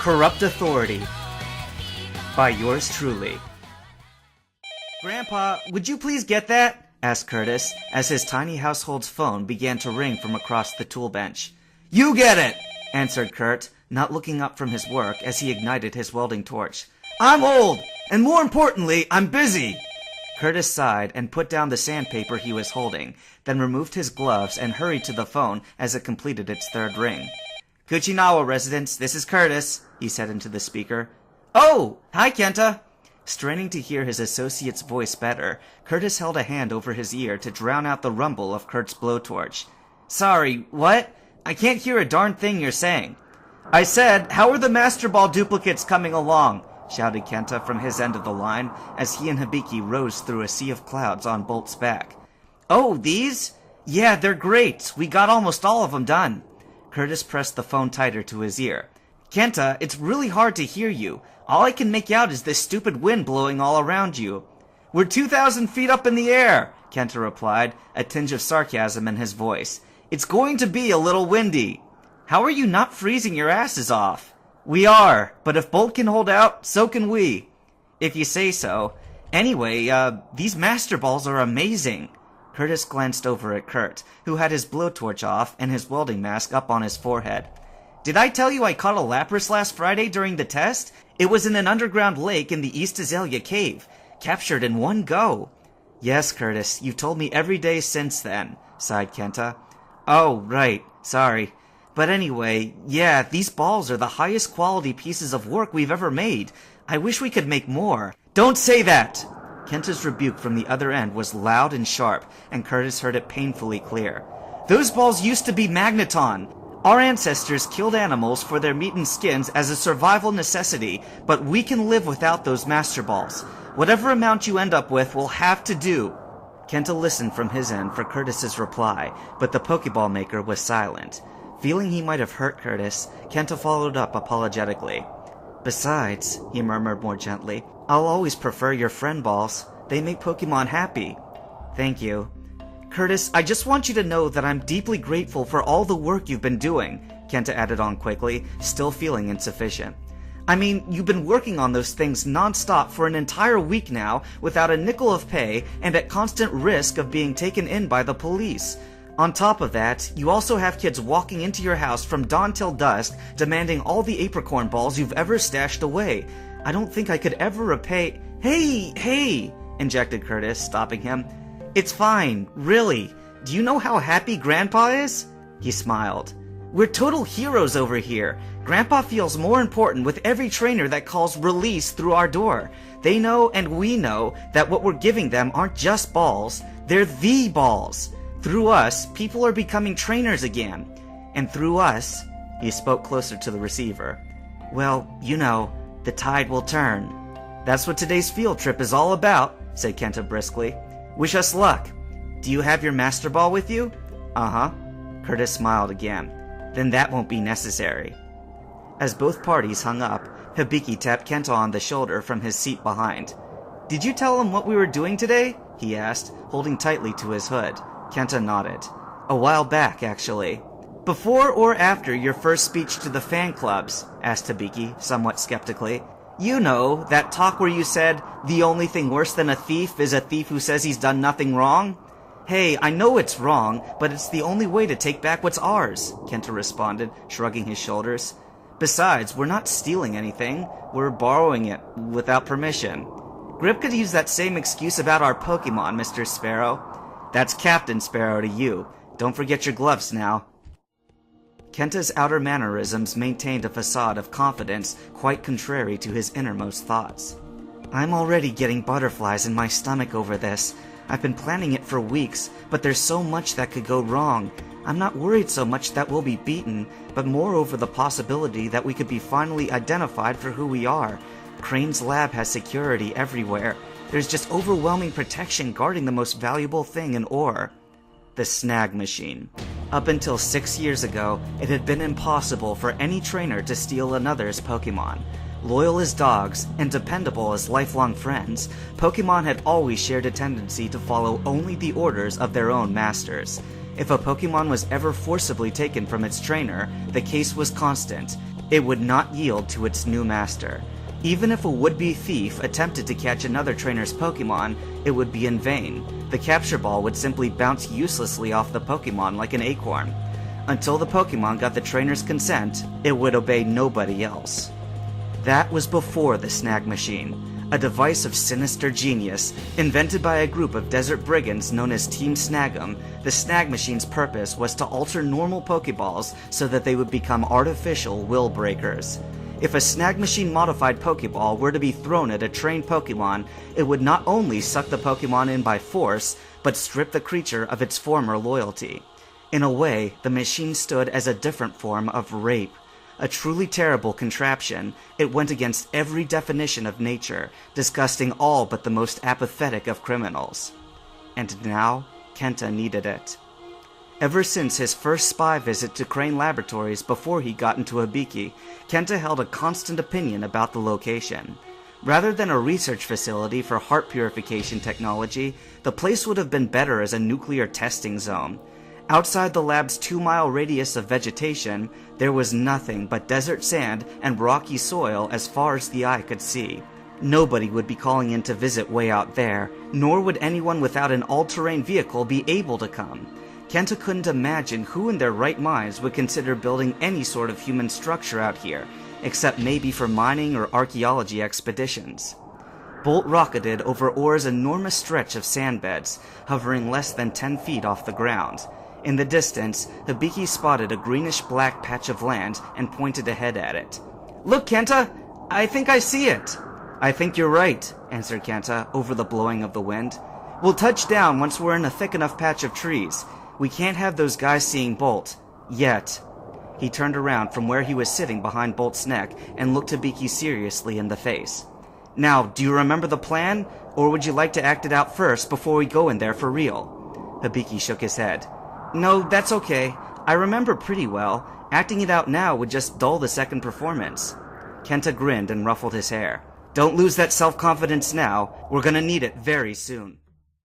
Corrupt Authority by yours truly. Grandpa, would you please get that? Asked Curtis, as his tiny household's phone began to ring from across the tool bench. You get it, answered Kurt, not looking up from his work as he ignited his welding torch. I'm old, and more importantly, I'm busy. Curtis sighed and put down the sandpaper he was holding, then removed his gloves and hurried to the phone as it completed its third ring. Kuchinawa residence, this is Curtis, he said into the speaker. Oh, hi Kenta. Straining to hear his associate's voice better, Curtis held a hand over his ear to drown out the rumble of Kurt's blowtorch. Sorry, what? I can't hear a darn thing you're saying. I said, how are the Master Ball duplicates coming along? Shouted Kenta from his end of the line as he and Hibiki rose through a sea of clouds on Bolt's back. Oh, these? Yeah, they're great. We got almost all of them done. Curtis pressed the phone tighter to his ear. Kenta, it's really hard to hear you. All I can make out is this stupid wind blowing all around you. We're 2,000 feet up in the air, Kenta replied, a tinge of sarcasm in his voice. It's going to be a little windy. How are you not freezing your asses off? We are, but if Bolt can hold out, so can we. If you say so. Anyway, these Master Balls are amazing. Curtis glanced over at Kurt, who had his blowtorch off and his welding mask up on his forehead. Did I tell you I caught a lapras last Friday during the test? It was in an underground lake in the East Azalea Cave. Captured in one go. Yes, Curtis, you've told me every day since then, sighed Kenta. Oh, right, sorry. But anyway, yeah, these balls are the highest quality pieces of work we've ever made. I wish we could make more. Don't say that! Kenta's rebuke from the other end was loud and sharp, and Curtis heard it painfully clear. Those balls used to be magneton. Our ancestors killed animals for their meat and skins as a survival necessity, but we can live without those Master Balls. Whatever amount you end up with will have to do. Kenta listened from his end for Curtis's reply, but the Pokeball maker was silent. Feeling he might have hurt Curtis, Kenta followed up apologetically. Besides, he murmured more gently, I'll always prefer your friend balls. They make Pokemon happy. Thank you. Curtis, I just want you to know that I'm deeply grateful for all the work you've been doing, Kenta added on quickly, still feeling insufficient. I mean, you've been working on those things non-stop for an entire week now, without a nickel of pay, and at constant risk of being taken in by the police. On top of that, you also have kids walking into your house from dawn till dusk, demanding all the apricorn balls you've ever stashed away. I don't think I could ever repay— Hey! Injected Curtis, stopping him. It's fine, really. Do you know how happy Grandpa is? He smiled. We're total heroes over here. Grandpa feels more important with every trainer that calls release through our door. They know and we know that what we're giving them aren't just balls, they're the balls. Through us, people are becoming trainers again. And through us, he spoke closer to the receiver, well, you know, the tide will turn. That's what today's field trip is all about, said Kenta briskly. Wish us luck. Do you have your Master Ball with you? Uh-huh. Curtis smiled again. Then that won't be necessary. As both parties hung up, Hibiki tapped Kenta on the shoulder from his seat behind. Did you tell him what we were doing today? He asked, holding tightly to his hood. Kenta nodded. A while back, actually. Before or after your first speech to the fan clubs? Asked Hibiki, somewhat skeptically. You know, that talk where you said, the only thing worse than a thief is a thief who says he's done nothing wrong? Hey, I know it's wrong, but it's the only way to take back what's ours, Kenta responded, shrugging his shoulders. Besides, we're not stealing anything. We're borrowing it, without permission. Grip could use that same excuse about our Pokemon, Mr. Sparrow. That's Captain Sparrow to you. Don't forget your gloves now. Kenta's outer mannerisms maintained a facade of confidence quite contrary to his innermost thoughts. I'm already getting butterflies in my stomach over this. I've been planning it for weeks, but there's so much that could go wrong. I'm not worried so much that we'll be beaten, but more over the possibility that we could be finally identified for who we are. Crane's lab has security everywhere. There's just overwhelming protection guarding the most valuable thing in ore. The snag machine. Up until 6 years ago, it had been impossible for any trainer to steal another's Pokemon. Loyal as dogs, and dependable as lifelong friends, Pokemon had always shared a tendency to follow only the orders of their own masters. If a Pokemon was ever forcibly taken from its trainer, the case was constant. It would not yield to its new master. Even if a would-be thief attempted to catch another trainer's Pokemon, it would be in vain. The capture ball would simply bounce uselessly off the Pokemon like an acorn. Until the Pokemon got the trainer's consent, it would obey nobody else. That was before the Snag Machine, a device of sinister genius. Invented by a group of desert brigands known as Team Snag'em, the Snag Machine's purpose was to alter normal Pokeballs so that they would become artificial will breakers. If a Snag Machine modified Pokeball were to be thrown at a trained Pokemon, it would not only suck the Pokemon in by force, but strip the creature of its former loyalty. In a way, the machine stood as a different form of rape. A truly terrible contraption, it went against every definition of nature, disgusting all but the most apathetic of criminals. And now, Kenta needed it. Ever since his first spy visit to Crane Laboratories before he got into Hibiki, Kenta held a constant opinion about the location. Rather than a research facility for heart purification technology, the place would have been better as a nuclear testing zone. Outside the lab's 2-mile radius of vegetation, there was nothing but desert sand and rocky soil as far as the eye could see. Nobody would be calling in to visit way out there, nor would anyone without an all-terrain vehicle be able to come. Kenta couldn't imagine who in their right minds would consider building any sort of human structure out here, except maybe for mining or archaeology expeditions. Bolt rocketed over Orr's enormous stretch of sand beds, hovering less than 10 feet off the ground. In the distance, Hibiki spotted a greenish-black patch of land and pointed ahead at it. "Look, Kenta! I think I see it!" "I think you're right," answered Kenta over the blowing of the wind. "We'll touch down once we're in a thick enough patch of trees. We can't have those guys seeing Bolt. Yet." He turned around from where he was sitting behind Bolt's neck and looked Hibiki seriously in the face. "Now, do you remember the plan? Or would you like to act it out first before we go in there for real?" Hibiki shook his head. "No, that's okay. I remember pretty well. Acting it out now would just dull the second performance." Kenta grinned and ruffled his hair. "Don't lose that self-confidence now. We're gonna need it very soon."